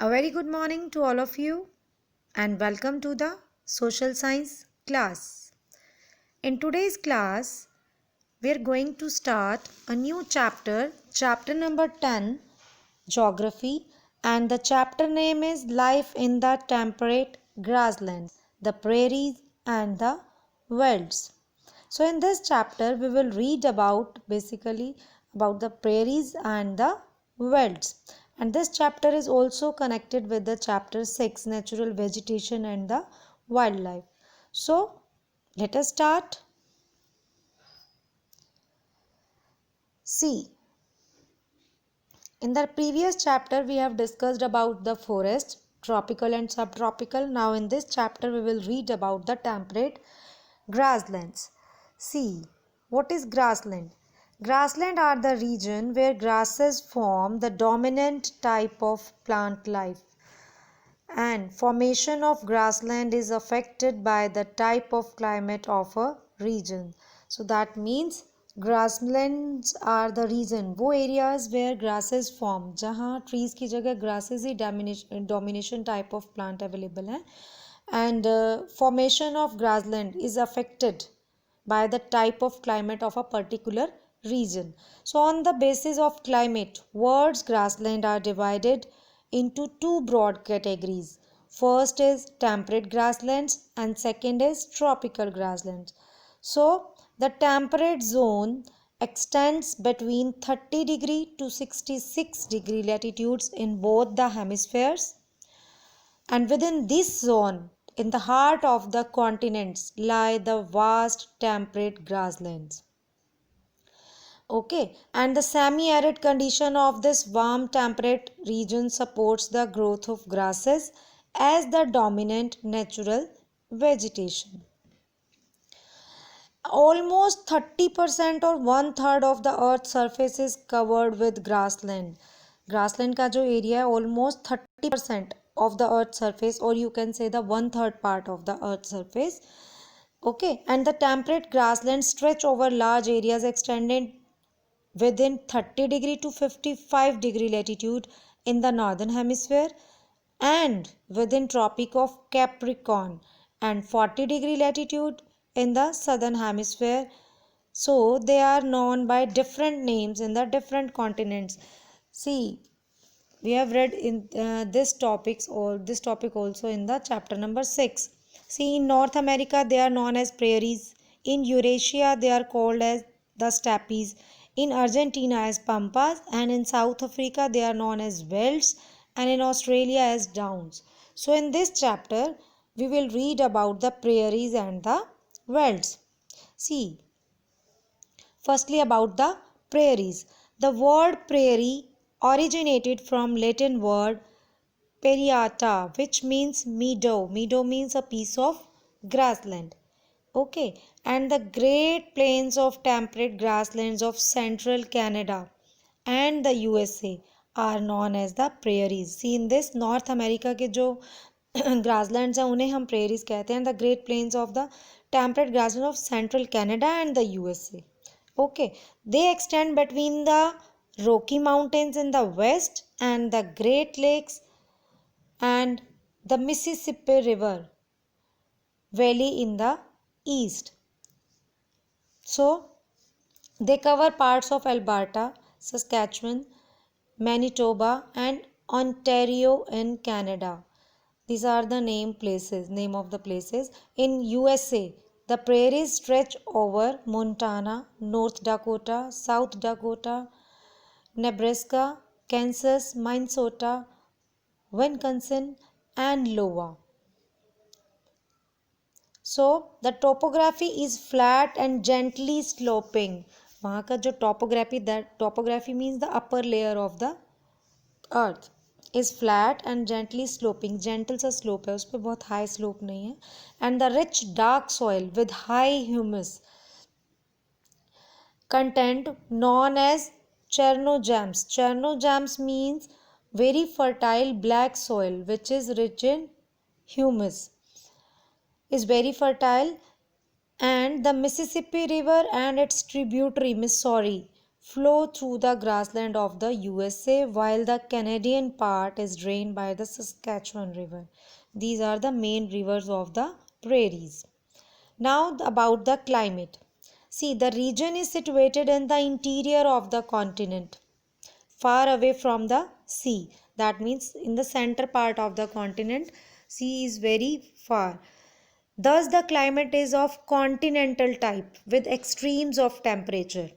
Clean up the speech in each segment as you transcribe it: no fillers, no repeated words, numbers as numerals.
A very good morning to all of you and welcome to the social science class. In today's class, we are going to start a new chapter number 10, Geography, and the chapter name is Life in the Temperate Grasslands, the Prairies and the Wilds. So in this chapter, we will read about the prairies and the wilds. And this chapter is also connected with the chapter 6, Natural Vegetation and the Wildlife. So let us start. See, in the previous chapter we have discussed about the forest, tropical and subtropical. Now in this chapter we will read about the temperate grasslands. See, what is grassland? Grassland are the region where grasses form the dominant type of plant life, and formation of grassland is affected by the type of climate of a region. So that means grasslands are the region, वो areas where grasses form, जहाँ trees की जगह grasses he domination type of plant available है, and formation of grassland is affected by the type of climate of a particular region. So on the basis of climate, words grassland are divided into two broad categories. First is temperate grasslands and second is tropical grasslands. So the temperate zone extends between 30° to 66° latitudes in both the hemispheres, and within this zone, in the heart of the continents, lie the vast temperate grasslands. Okay, and the semi-arid condition of this warm temperate region supports the growth of grasses as the dominant natural vegetation. Almost 30% or one-third of the earth's surface is covered with grassland. Grassland का जो area है almost 30% of the earth's surface, or you can say the one-third part of the earth's surface. Okay, and the temperate grasslands stretch over large areas extended within 30° to 55° latitude in the northern hemisphere and within tropic of Capricorn and 40° latitude in the southern hemisphere. So they are known by different names in the different continents. See, we have read in this topic also in the chapter number 6. See, in North America they are known as prairies, in Eurasia they are called as the steppes, in Argentina as pampas, and in South Africa they are known as velds, and in Australia as downs. So in this chapter we will read about the prairies and the velds. See, firstly about the prairies. The word prairie originated from Latin word periata, which means meadow. Meadow means a piece of grassland. Okay, and the great plains of temperate grasslands of central Canada and the USA are known as the prairies. See, in this North America के जो grasslands हैं उन्हें हम prairies कहते हैं. The great plains of the temperate grasslands of central Canada and the USA. Okay, they extend between the Rocky Mountains in the west and the Great Lakes and the Mississippi River Valley in the east. So they cover parts of Alberta, Saskatchewan, Manitoba and Ontario in Canada. These are the name of the places. In USA, the prairies stretch over Montana, North Dakota, South Dakota, Nebraska, Kansas, Minnesota, Wisconsin and Iowa. So the topography is flat and gently sloping. वहाँ का जो topography means the upper layer of the earth is flat and gently sloping. Gentle सा slope है, उस पर बहुत high slope नहीं है. And the rich dark soil with high humus content known as chernozems. Chernozems means very fertile black soil which is rich in humus, is very fertile, and the Mississippi River and its tributary Missouri flow through the grassland of the USA, while the Canadian part is drained by the Saskatchewan River. These are the main rivers of the prairies. Now about the climate. See, the region is situated in the interior of the continent, far away from the sea. That means in the center part of the continent, sea is very far. Thus, the climate is of continental type with extremes of temperature.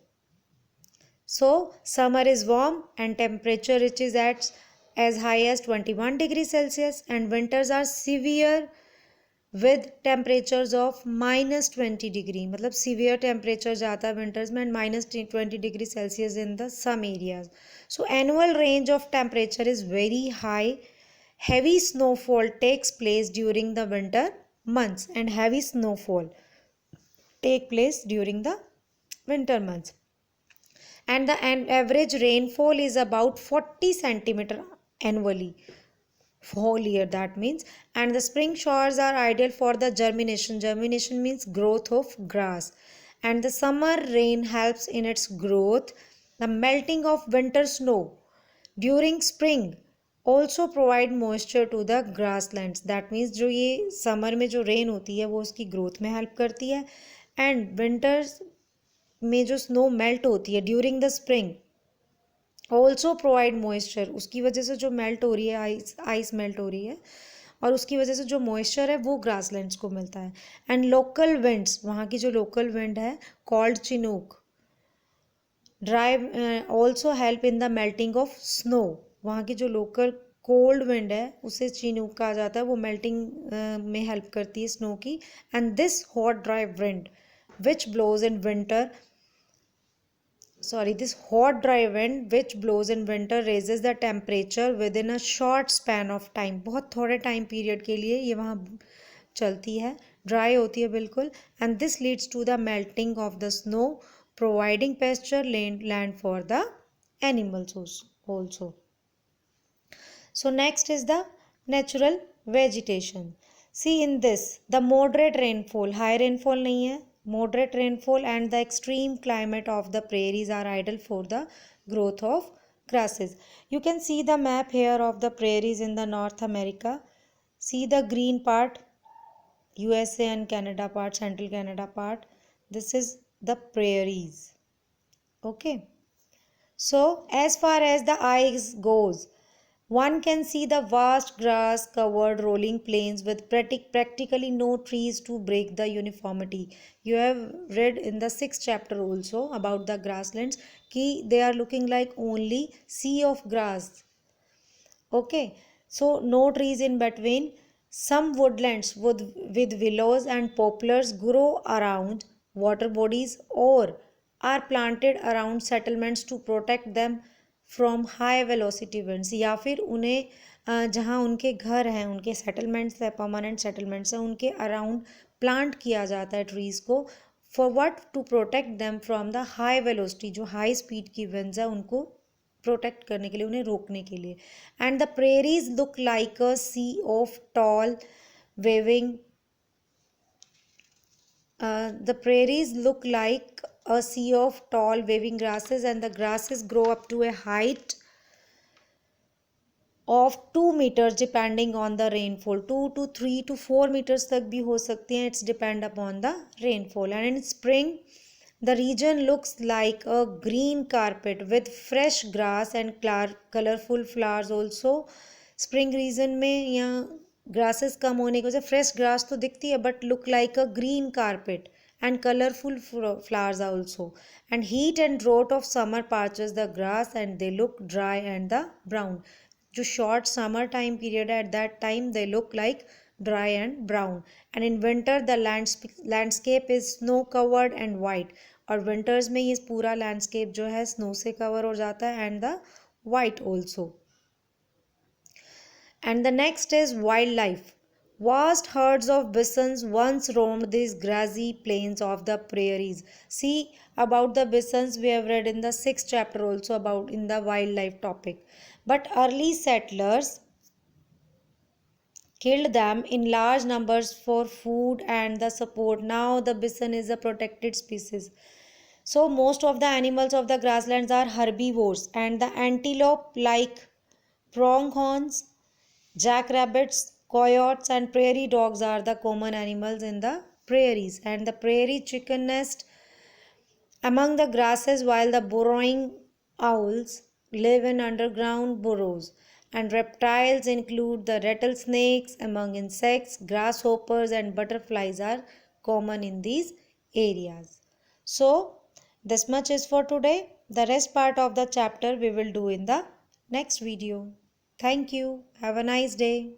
So, summer is warm and temperature which is at as high as 21 degrees Celsius, and winters are severe with temperatures of -20 degree. मतलब severe temperature जाता है winters में, and -20 degree Celsius in the some areas. So annual range of temperature is very high. Heavy snowfall takes place during the winter months, and heavy snowfall take place during the winter months, and the average rainfall is about 40 centimeter annually whole year, that means. And the spring showers are ideal for the germination means growth of grass, and the summer rain helps in its growth. The melting of winter snow during spring also provide moisture to the grasslands. that means जो ये summer में जो rain होती है वो उसकी growth में help करती है, एंड विंटर्स में जो स्नो मेल्ट होती है during the spring also provide moisture. उसकी वजह से जो मेल्ट हो रही है, आइस मेल्ट हो रही है, और उसकी वजह से जो मॉइस्चर है वो ग्रासलैंड्स को मिलता है. एंड लोकल विंड्स, वहाँ की जो लोकल विंड है called Chinook, dry also help in the melting of snow. वहाँ की जो लोकल कोल्ड विंड है उसे चिनूक कहा जाता है, वो मेल्टिंग में हेल्प करती है स्नो की. And this hot dry wind which blows in winter this hot dry wind which blows in winter raises the temperature within a short span of time. बहुत थोड़े टाइम पीरियड के लिए ये वहाँ चलती है, ड्राई होती है बिल्कुल. And this leads to the melting of the snow, providing pasture land for the animals also. So next is the natural vegetation. See in this, the moderate rainfall, high rainfall नहीं है, moderate rainfall and the extreme climate of the prairies are ideal for the growth of grasses. You can see the map here of the prairies in the North America. See the green part, USA and Canada part, central Canada part. This is the prairies. Okay. So as far as the eye goes, one can see the vast grass covered rolling plains with practically no trees to break the uniformity. You have read in the 6th chapter also about the grasslands कि they are looking like only sea of grass. Okay, so no trees in between. Some woodlands with willows and poplars grow around water bodies or are planted around settlements to protect them from high velocity winds, या फिर उन्हें जहाँ उनके घर हैं, उनके settlements है, permanent settlements हैं, उनके अराउंड प्लांट किया जाता है ट्रीज़ को. For what? To protect them from the high velocity, जो हाई स्पीड की विंड्स है उनको प्रोटेक्ट करने के लिए, उन्हें रोकने के लिए. And the prairies look like a sea of tall waving the prairies look like a sea of tall waving grasses, and the grasses grow up to a height of 2 meters depending on the rainfall. 2 to 3 to 4 meters तक भी हो सकती हैं, it's depend upon the rainfall. And in spring the region looks like a green carpet with fresh grass and colorful flowers also. spring region में यहाँ grasses कम होने की वजह से फ्रेश ग्रास तो दिखती है, but look like a green carpet and colorful flowers also. And heat and drought of summer parches the grass and they look dry and the brown. जो short summer time period at that time they look like dry and brown. And in winter the landscape is snow covered and white. और winters में ये पूरा landscape जो है snow से cover हो जाता है and the white also. And the next is wildlife. Vast herds of bisons once roamed these grassy plains of the prairies. See about the bisons we have read in the 6th chapter also about in the wildlife topic. But early settlers killed them in large numbers for food and the support. Now the bison is a protected species. So most of the animals of the grasslands are herbivores, and the antelope like pronghorns, jackrabbits, coyotes and prairie dogs are the common animals in the prairies, and the prairie chicken nest among the grasses, while the burrowing owls live in underground burrows. And reptiles include the rattlesnakes. Among insects, grasshoppers and butterflies are common in these areas. So, this much is for today. The rest part of the chapter we will do in the next video. Thank you. Have a nice day.